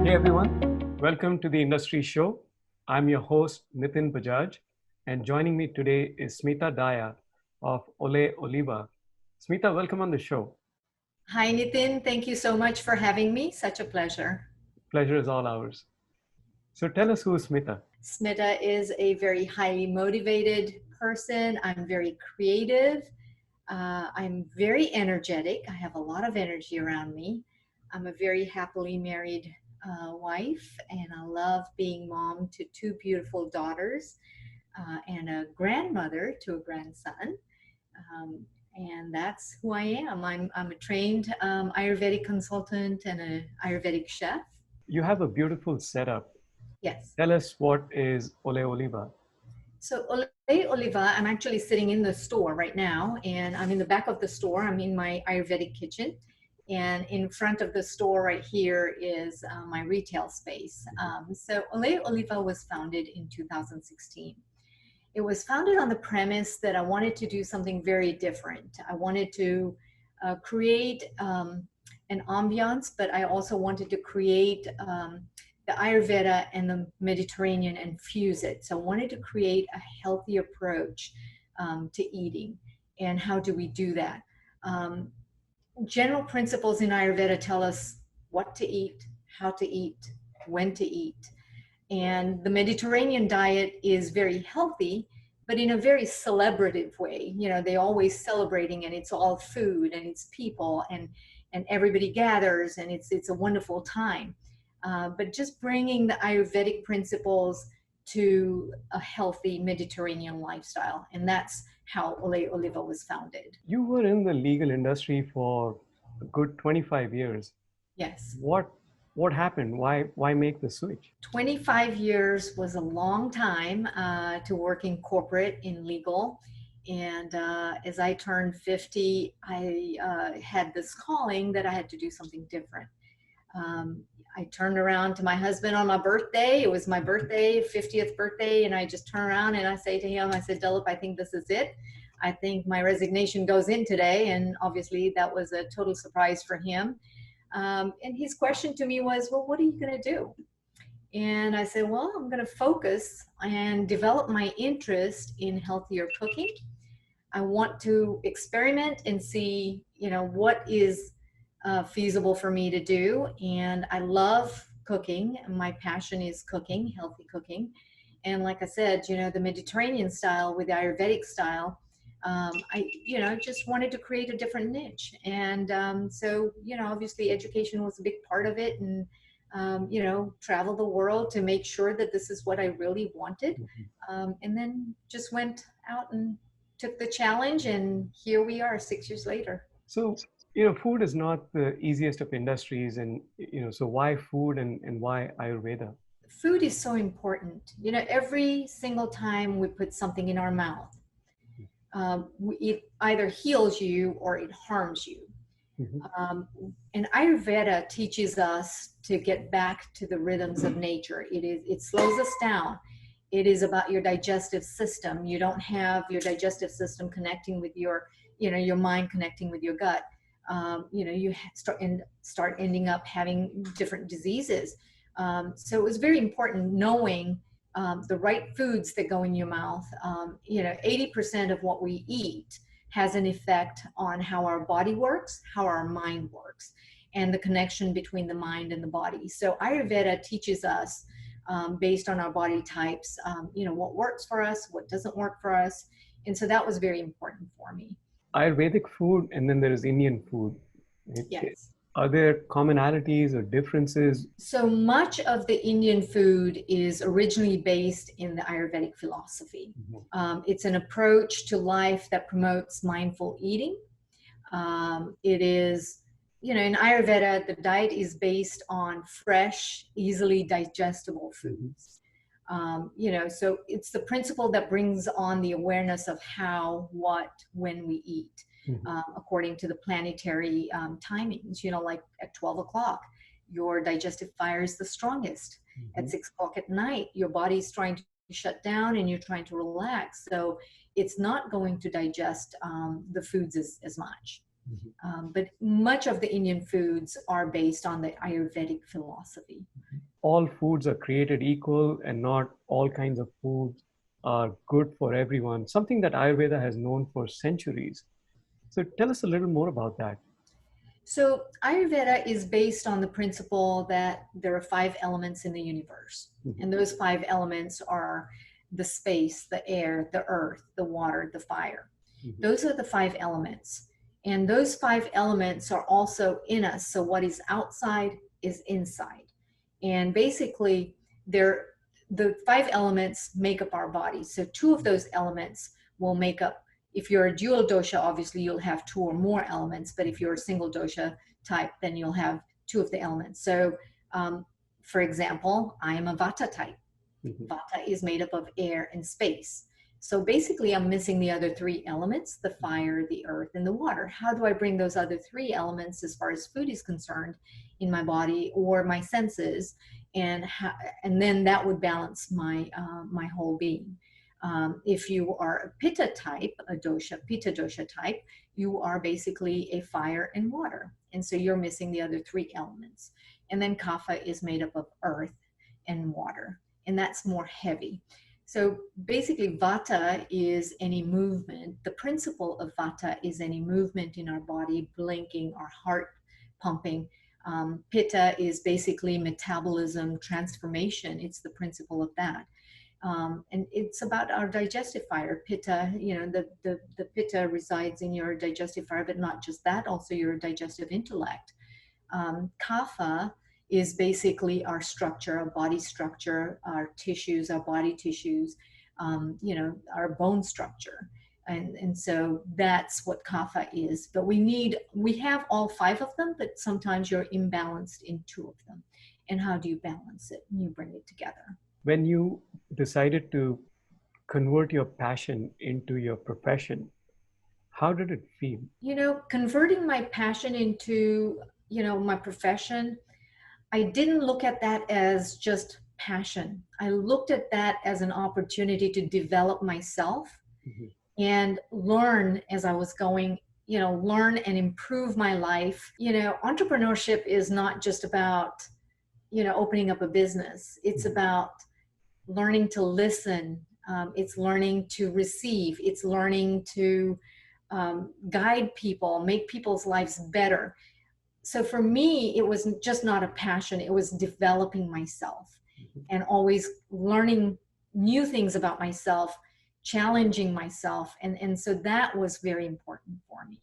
Hey everyone, welcome to the Industry Show. I'm your host Nitin Bajaj, and joining me today is Smita Daya of Olea Oliva. Smita, welcome on the show. Hi Nitin, thank you so much for having me. Such a pleasure. Pleasure is all ours. So tell us who is Smita. Smita is a very highly motivated person. I'm very creative. I'm very energetic. I have a lot of energy around me. I'm a very happily married wife, and I love being mom to two beautiful daughters and a grandmother to a grandson. And that's who I am. I'm a trained Ayurvedic consultant and an Ayurvedic chef. You have a beautiful setup. Yes. Tell us, what is Olea Oliva? So Olay Oliva, I'm actually sitting in the store right now, and I'm in the back of the store. I'm in my Ayurvedic kitchen, and in front of the store right here is my retail space. So Olay Oliva was founded in 2016. It was founded on the premise that I wanted to do something very different. I wanted to create an ambiance, but I also wanted to create the Ayurveda and the Mediterranean and fuse it. So I wanted to create a healthy approach to eating. And how do we do that? General principles in Ayurveda tell us what to eat, how to eat, when to eat. And the Mediterranean diet is very healthy, but in a very celebrative way. You know, they're always celebrating, and it's all food and it's people, and everybody gathers, and it's a wonderful time. But just bringing the Ayurvedic principles to a healthy Mediterranean lifestyle. And that's how Olay Oliva was founded. You were in the legal industry for a good 25 years. Yes. What happened? Why make the switch? 25 years was a long time to work in corporate, in legal. And as I turned 50, I had this calling that I had to do something different. I turned around to my husband on my birthday. It was my birthday, 50th birthday. And I just turned around and I say to him, I said, Dilip, I think this is it. I think my resignation goes in today. And obviously that was a total surprise for him. And his question to me was, well, what are you going to do? And I said, well, I'm going to focus and develop my interest in healthier cooking. I want to experiment and see, you know, what is feasible for me to do. And I love cooking. My passion is cooking, healthy cooking. And like I said, you know, the Mediterranean style with the Ayurvedic style, I just wanted to create a different niche. And so, you know, obviously education was a big part of it, and, travel the world to make sure that this is what I really wanted. And then just went out and took the challenge, and here we are 6 years later. So, you know, food is not the easiest of industries, and, you know, so why food and why Ayurveda? Food is so important. You know, every single time we put something in our mouth, it either heals you or it harms you. And Ayurveda teaches us to get back to the rhythms of nature. It slows us down. It is about your digestive system. You don't have your digestive system connecting with your mind connecting with your gut. You start ending up having different diseases. So it was very important knowing the right foods that go in your mouth. 80% of what we eat has an effect on how our body works, how our mind works, and the connection between the mind and the body. So Ayurveda teaches us based on our body types, what works for us, what doesn't work for us. And so that was very important for me. Ayurvedic food, and then there is Indian food. Yes. Are there commonalities or differences? So much of the Indian food is originally based in the Ayurvedic philosophy. It's an approach to life that promotes mindful eating. It is, in Ayurveda, the diet is based on fresh, easily digestible foods. So it's the principle that brings on the awareness of how, what, when we eat. According to the planetary timings, like at 12 o'clock, your digestive fire is the strongest. At 6 o'clock at night, your body's trying to shut down and you're trying to relax. So it's not going to digest the foods as much. But much of the Indian foods are based on the Ayurvedic philosophy. All foods are created equal and not all kinds of foods are good for everyone, something that Ayurveda has known for centuries. So tell us a little more about that. So Ayurveda is based on the principle that there are 5 elements in the universe. And those 5 elements are the space, the air, the earth, the water, the fire. Those are the 5 elements. And those 5 elements are also in us. So what is outside is inside. And basically, the 5 elements make up our body. So 2 of those elements will make up. If you're a dual dosha, obviously you'll have 2 or more elements, but if you're a single dosha type, then you'll have 2 of the elements. So, for example, I am a vata type. Vata is made up of air and space. So basically, I'm missing the other 3 elements, the fire, the earth, and the water. How do I bring those other 3 elements, as far as food is concerned, in my body or my senses? And then that would balance my whole being. If you are a pitta type, a dosha, pitta dosha type, you are basically a fire and water. And so you're missing the other 3 elements. And then kapha is made up of earth and water, and that's more heavy. So basically, vata is any movement. The principle of vata is any movement in our body, blinking, our heart pumping. Pitta is basically metabolism, transformation. It's the principle of that. And it's about our digestive fire. Pitta, the pitta resides in your digestive fire, but not just that, also your digestive intellect. Kapha is basically our structure, our body structure, our tissues, our body tissues, our bone structure. And so that's what kapha is. But we have all 5 of them, but sometimes you're imbalanced in 2 of them. And how do you balance it? You bring it together. When you decided to convert your passion into your profession, how did it feel? Converting my passion into, my profession, I didn't look at that as just passion. I looked at that as an opportunity to develop myself and learn as I was going, learn and improve my life. Entrepreneurship is not just about, opening up a business. It's about learning to listen. It's learning to receive. It's learning to guide people, make people's lives better. So for me, it was just not a passion. It was developing myself and always learning new things about myself, challenging myself. And so that was very important for me.